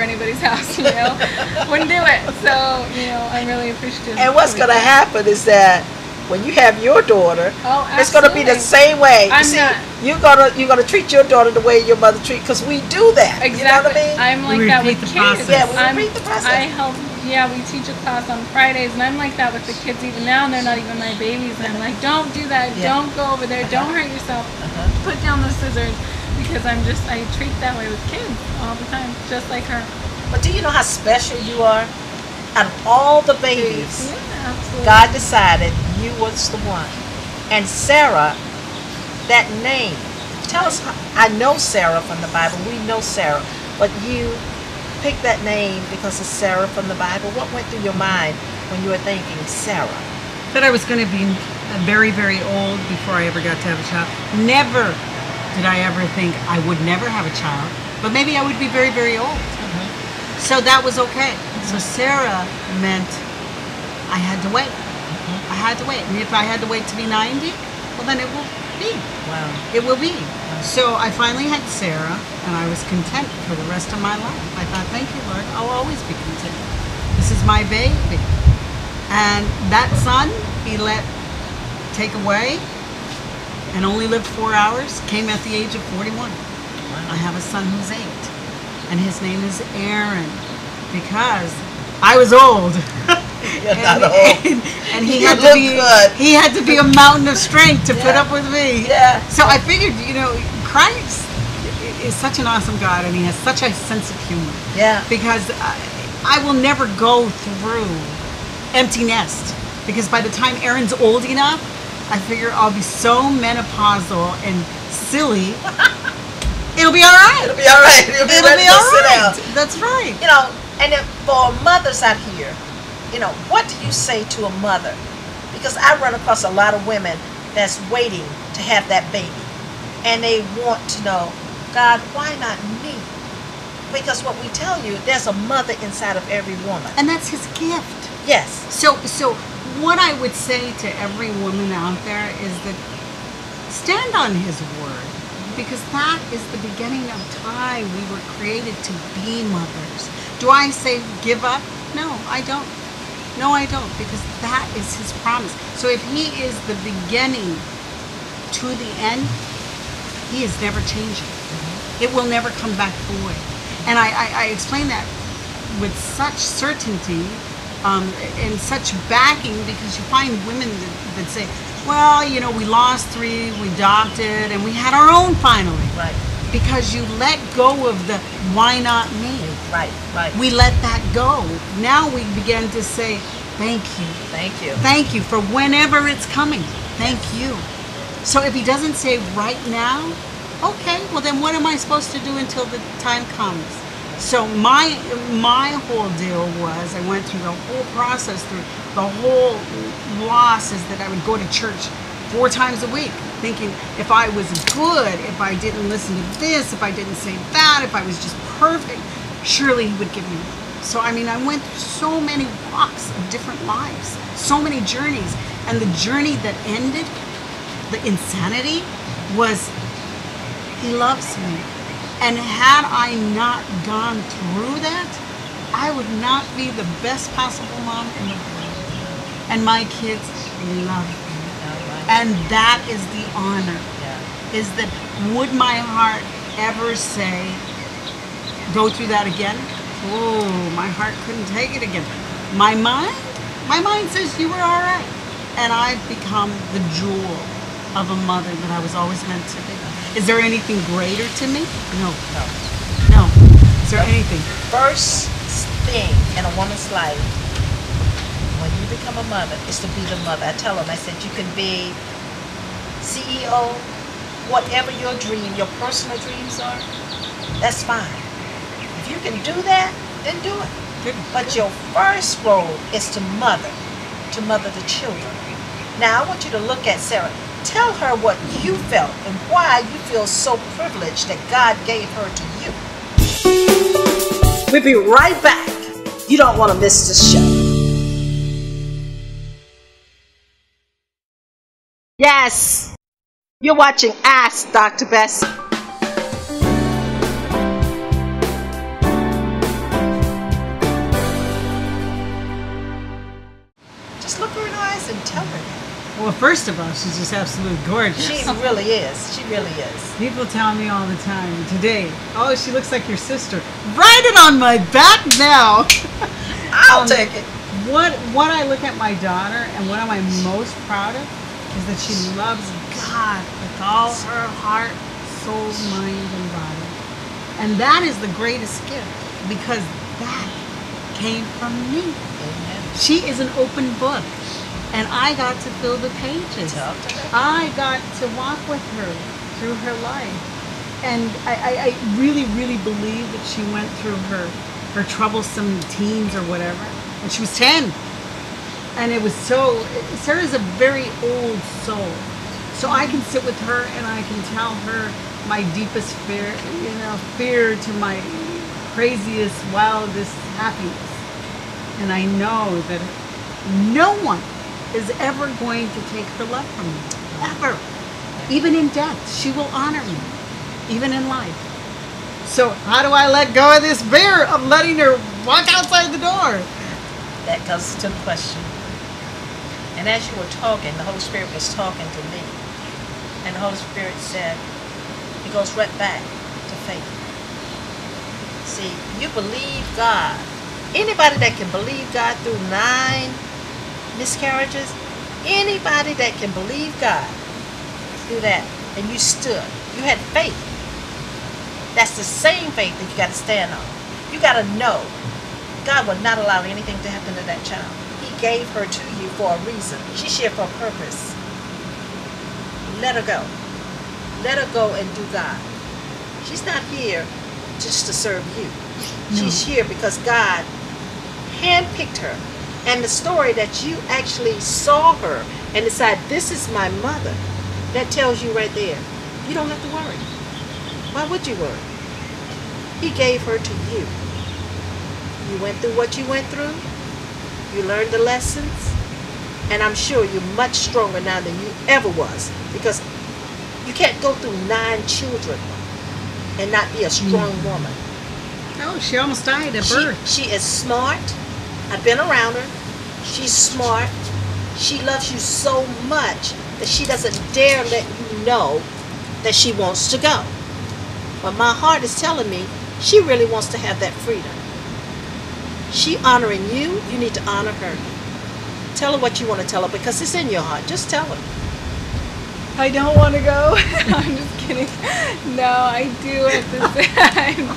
anybody's house, you know. Wouldn't do it. So, you know, I'm really appreciative. And what's going to happen is that when you have your daughter, it's going to be the same way. You're gonna treat your daughter the way your mother treats, because we do that. Exactly. You know what I mean? I'm like that with kids. Yeah, we repeat the process. I help. Yeah, we teach a class on Fridays, and I'm like that with the kids even now, and they're not even my babies. And I'm like, don't do that. Don't go over there. Don't hurt yourself. Put down the scissors, because I treat that way with kids all the time, just like her. But do you know how special you are? Out of all the babies, absolutely. God decided you was the one. And Sara, that name, tell us, I know Sara from the Bible, we know Sara, but you picked that name because of Sara from the Bible. What went through your mind when you were thinking Sara? That I was going to be very, very old before I ever got to have a child. Never did I ever think I would never have a child, but maybe I would be very, very old. So that was okay. So Sara meant I had to wait. I had to wait. And if I had to wait to be 90, well, then it will be. Wow. It will be. So I finally had Sara, and I was content for the rest of my life. I thought, thank you, Lord. I'll always be content. This is my baby. And that son, he let take away and only lived 4 hours, came at the age of 41. Wow. I have a son who's 8. And his name is Aaron, because I was old. You're not old. And he had to be a mountain of strength to put up with me. Yeah. So I figured, you know, Christ is such an awesome God, and he has such a sense of humor. Yeah. Because I will never go through empty nest, because by the time Aaron's old enough, I figure I'll be so menopausal and silly. It'll be all right. It'll be all right. It'll be all right. That's right. You know, and for mothers out here, you know, what do you say to a mother? Because I run across a lot of women that's waiting to have that baby, and they want to know, God, why not me? Because what we tell you, there's a mother inside of every woman, and that's his gift. Yes. So what I would say to every woman out there is that stand on his word. Because that is the beginning of time. We were created to be mothers. Do I say give up? No, I don't. No, I don't, because that is his promise. So if he is the beginning to the end, he is never changing. It will never come back away. And I explain that with such certainty and such backing, because you find women that say, well, you know, we lost 3, we adopted, and we had our own finally. Right. Because you let go of the why not me. Right, right. We let that go. Now we begin to say, thank you. Thank you. Thank you for whenever it's coming. Thank you. So if he doesn't say right now, okay, well then what am I supposed to do until the time comes? So my whole deal was, I went through the whole process, through the whole loss, is that I would go to church 4 times a week, thinking if I was good, if I didn't listen to this, if I didn't say that, if I was just perfect, surely he would give me. So I mean, I went through so many walks of different lives, so many journeys, and the journey that ended, the insanity, was he loves me. And had I not gone through that, I would not be the best possible mom in the world. And my kids love me. And that is the honor. Is that, would my heart ever say, go through that again? Oh, my heart couldn't take it again. My mind says you were all right. And I've become the jewel of a mother that I was always meant to be. Is there anything greater to me? No. Is there anything? First thing in a woman's life when you become a mother is to be the mother. I tell them, I said, you can be CEO, whatever your dream, your personal dreams are, that's fine. If you can do that, then do it. Good. But your first role is to mother the children. Now I want you to look at Sara. Tell her what you felt and why you feel so privileged that God gave her to you. We'll be right back. You don't want to miss this show. Yes, you're watching Ask Dr. Bessie. Well, first of all, she's just absolutely gorgeous. She really is. She really is. People tell me all the time today, oh, she looks like your sister. Write it on my back now. I'll take it. What I look at my daughter and what am I most proud of is that she loves God with all her heart, soul, mind, and body. And that is the greatest gift because that came from me. Amen. She is an open book. And I got to fill the pages. I got to walk with her through her life. And I really, really believe that she went through her troublesome teens or whatever. And she was 10. And it was so, Sarah's a very old soul. So I can sit with her and I can tell her my deepest fear, fear to my craziest, wildest happiness. And I know that no one is ever going to take her love from me. Ever. Even in death, she will honor me. Even in life. So how do I let go of this fear of letting her walk outside the door? That goes to the question. And as you were talking, the Holy Spirit was talking to me. And the Holy Spirit said, it goes right back to faith. See, you believe God. Anybody that can believe God through 9 miscarriages, anybody that can believe God through that, and you stood, you had faith. That's the same faith that you got to stand on. You got to know God will not allow anything to happen to that child. He gave her to you for a reason. She's here for a purpose. Let her go. Let her go and do God. She's not here just to serve you. No. She's here because God handpicked her. And the story that you actually saw her and decided, this is my mother, that tells you right there, you don't have to worry. Why would you worry? He gave her to you. You went through what you went through. You learned the lessons. And I'm sure you're much stronger now than you ever was. Because you can't go through 9 children and not be a strong woman. Oh, she almost died at birth. She is smart. I've been around her. She's smart. She loves you so much that she doesn't dare let you know that she wants to go. But my heart is telling me she really wants to have that freedom. She honoring you, you need to honor her. Tell her what you want to tell her because it's in your heart. Just tell her. I don't want to go. I'm just kidding. No, I do at the same time.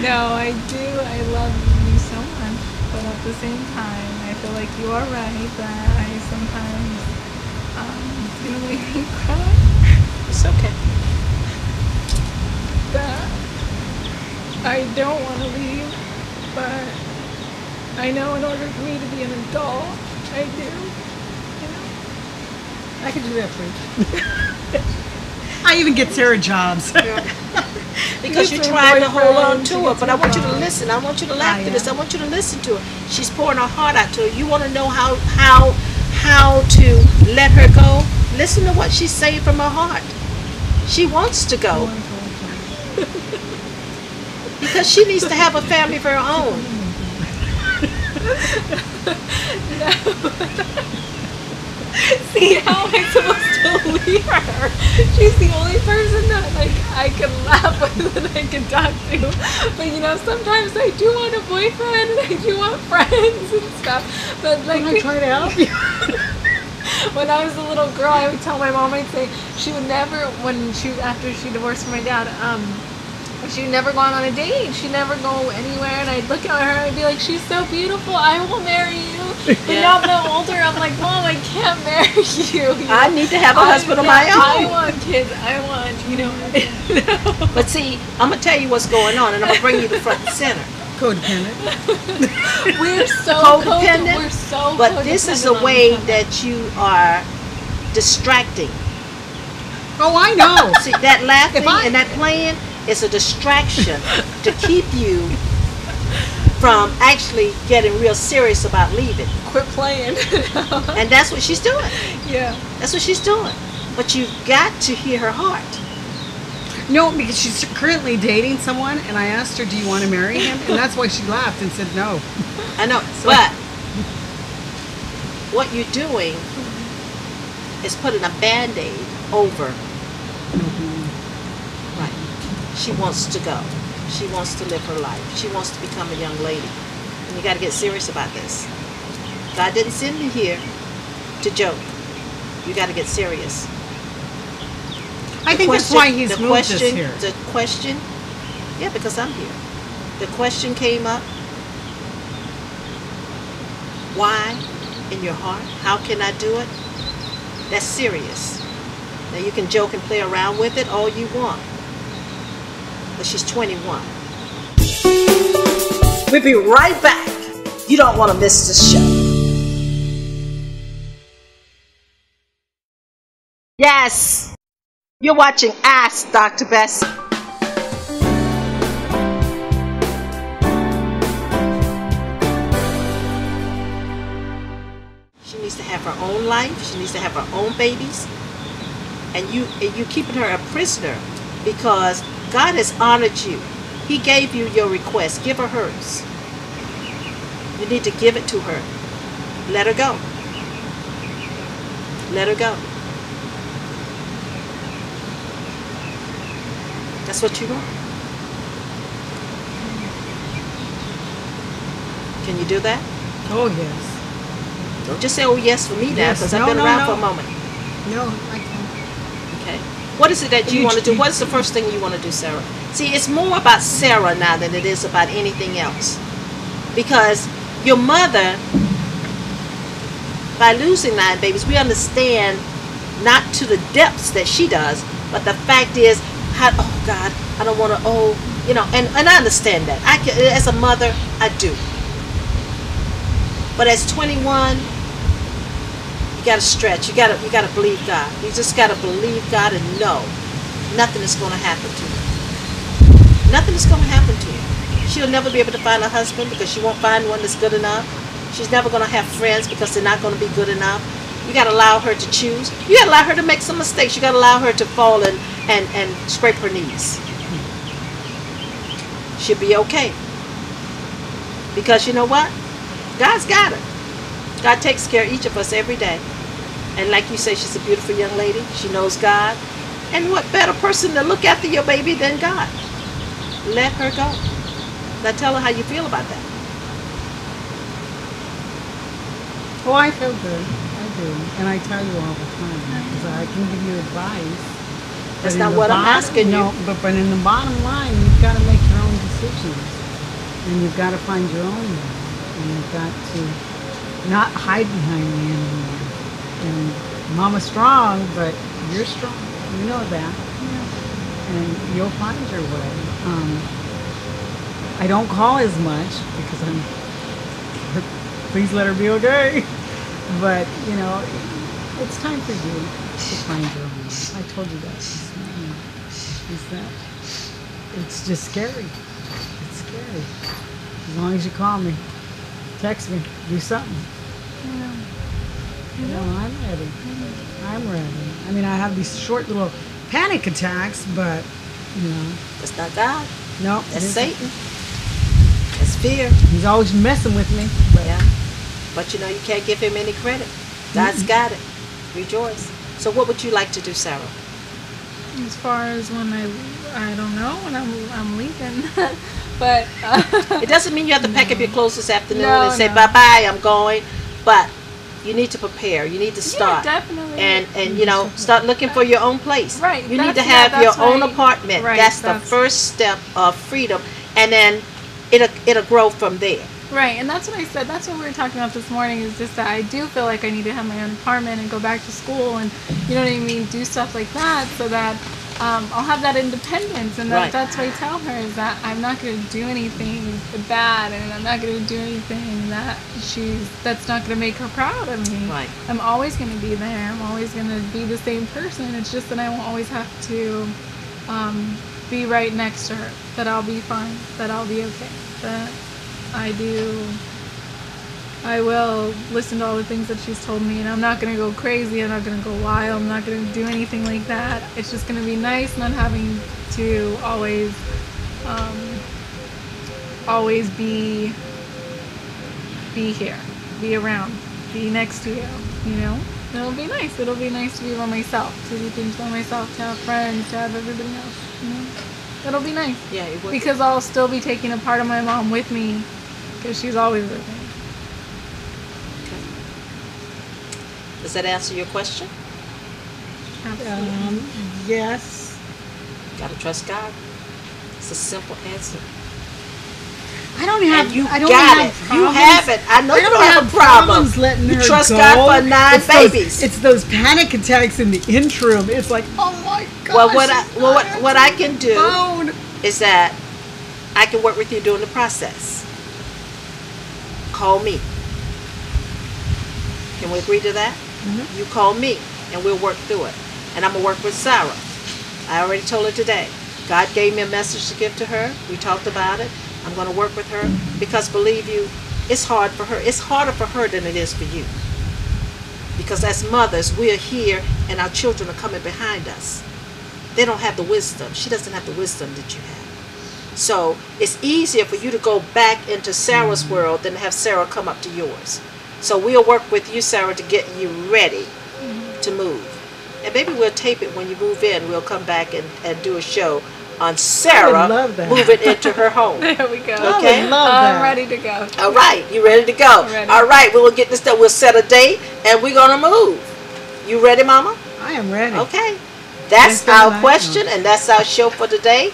No, I do. I love you so much. But at the same time, I feel like you are right that I sometimes it's going to make me cry. It's okay. That I don't want to leave, but I know in order for me to be an adult, I do. You know? I can do that for you. I even get Sarah jobs. Because you tried to hold on to her, but I want you to listen. I want you to laugh at this. I want you to listen to her. She's pouring her heart out to her. You want to know how to let her go? Listen to what she's saying from her heart. She wants to go. Because she needs to have a family of her own. See, how am I supposed to leave her? She's the only person that I can laugh with and I can talk to. But sometimes I do want a boyfriend and I do want friends and stuff. But I'm trying to help you. When I was a little girl, I would tell my mom, I'd say she would never, after she divorced from my dad, she would never go on a date. She'd never go anywhere. And I'd look at her and I'd be like, she's so beautiful. I will marry you. But now that I'm older, I'm like, Mom, I can't marry you. I need to have a husband of my own. I want kids. I want, But see, I'm going to tell you what's going on, and I'm going to bring you to front and center. Codependent. We're so codependent. We're so But this is a way that you are distracting. Oh, I know. See, that laughing and that playing is a distraction to keep you from actually getting real serious about leaving. Quit playing. And that's what she's doing. Yeah. That's what she's doing. But you've got to hear her heart. No, because she's currently dating someone, and I asked her, do you want to marry him? And that's why she laughed and said no. I know, but what you're doing is putting a Band-Aid over. Right. She wants to go. She wants to live her life. She wants to become a young lady. And you got to get serious about this. God didn't send you here to joke. You got to get serious. I think that's why he's moved us here. The question, yeah, because I'm here. The question came up, why in your heart? How can I do it? That's serious. Now you can joke and play around with it all you want. But she's 21. We'll be right back. You don't want to miss this show. Yes, you're watching Ask Dr. Bessie. She needs to have her own life. She needs to have her own babies. And you keeping her a prisoner because God has honored you. He gave you your request. Give her hers. You need to give it to her. Let her go. Let her go. That's what you want. Can you do that? Oh, yes. Don't just say, oh, yes, for me now, because I've been around for a moment. No, I can't. Okay. What is it that you want to do? What is the first thing you want to do, Sarah? See, it's more about Sarah now than it is about anything else. Because your mother, by losing 9 babies, we understand not to the depths that she does, but the fact is, oh God, I don't want to, and I understand that. As a mother, I do. But as 21, you got to stretch. You got to believe God. You just got to believe God and know nothing is going to happen to you. Nothing is going to happen to you. She'll never be able to find a husband because she won't find one that's good enough. She's never going to have friends because they're not going to be good enough. You got to allow her to choose. You got to allow her to make some mistakes. You got to allow her to fall and scrape her knees. She'll be okay. Because you know what? God's got her. God takes care of each of us every day. And like you say, she's a beautiful young lady. She knows God. And what better person to look after your baby than God? Let her go. Now tell her how you feel about that. Oh, I feel good. I do. And I tell you all the time. Because I can give you advice. That's not what I'm asking you. No, but in the bottom line, you've got to make your own decisions. And you've got to find your own way. And you've got to not hide behind me anymore. And Mama's strong, but you're strong. You know that. Yeah. And you'll find your way. I don't call as much because please let her be okay. But, it's time for you to find your own way. I told you that this morning. It's just scary. It's scary. As long as you call me, text me, do something. I'm ready. I'm ready. I mean, I have these short little panic attacks, but, That's not God. No. That's Satan. That's fear. He's always messing with me. But yeah. But, you can't give him any credit. God's got it. Rejoice. So what would you like to do, Sarah? As far as when I don't know, when I'm leaving. But it doesn't mean you have to pack up your clothes this afternoon and say bye-bye, I'm going. But you need to prepare. You need to start. Yeah, definitely. And start looking for your own place. Right. You need to have your own apartment. Right. That's the first step of freedom. And then it'll grow from there. Right. And that's what I said. That's what we were talking about this morning, is just that I do feel like I need to have my own apartment and go back to school and, you know what I mean, do stuff like that so that I'll have that independence. And that's what I tell her, is that I'm not going to do anything bad, and I'm not going to do anything that's not going to make her proud of me. Right. I'm always going to be there. I'm always going to be the same person. It's just that I won't always have to be right next to her, that I'll be fine, that I'll be okay, that I will listen to all the things that she's told me, and I'm not going to go crazy, I'm not going to go wild, I'm not going to do anything like that. It's just going to be nice not having to always be here, be around, be next to you, It'll be nice. It'll be nice to be by myself, to do things by myself, to have friends, to have everybody else. You know? It'll be nice. Yeah, it would. Because I'll still be taking a part of my mom with me, because she's always with me. Okay. Does that answer your question? Yes. Gotta trust God. It's a simple answer. I don't have. And you I don't got have it. You problems. have it. I know I you don't don't have a problem. problems letting You her trust go. God for 9 It's babies. It's those panic attacks in the interim. It's like, oh my gosh. Well, what I can do phone. is that I can work with you during the process. Call me. Can we agree to that? Mm-hmm. You call me, and we'll work through it. And I'm gonna work with Sara. I already told her today. God gave me a message to give to her. We talked about it. I'm going to work with her because, believe you, it's hard for her. It's harder for her than it is for you. Because as mothers, we are here and our children are coming behind us. They don't have the wisdom. She doesn't have the wisdom that you have. So it's easier for you to go back into Sarah's world than to have Sara come up to yours. So we'll work with you, Sara, to get you ready to move. And maybe we'll tape it when you move in. We'll come back and do a show on Sara moving into her home. There we go. Okay? I'm ready to go. All right. You ready to go? Ready. All right. We will get this done. We'll set a date and we're going to move. You ready, Mama? I am ready. Okay. That's our question and that's our show for today.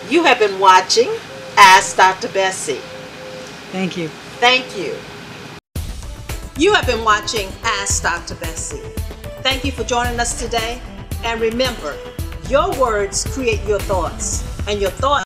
You have been watching Ask Dr. Bessie. Thank you. Thank you. You have been watching Ask Dr. Bessie. Thank you for joining us today. And remember, your words create your thoughts, and your thoughts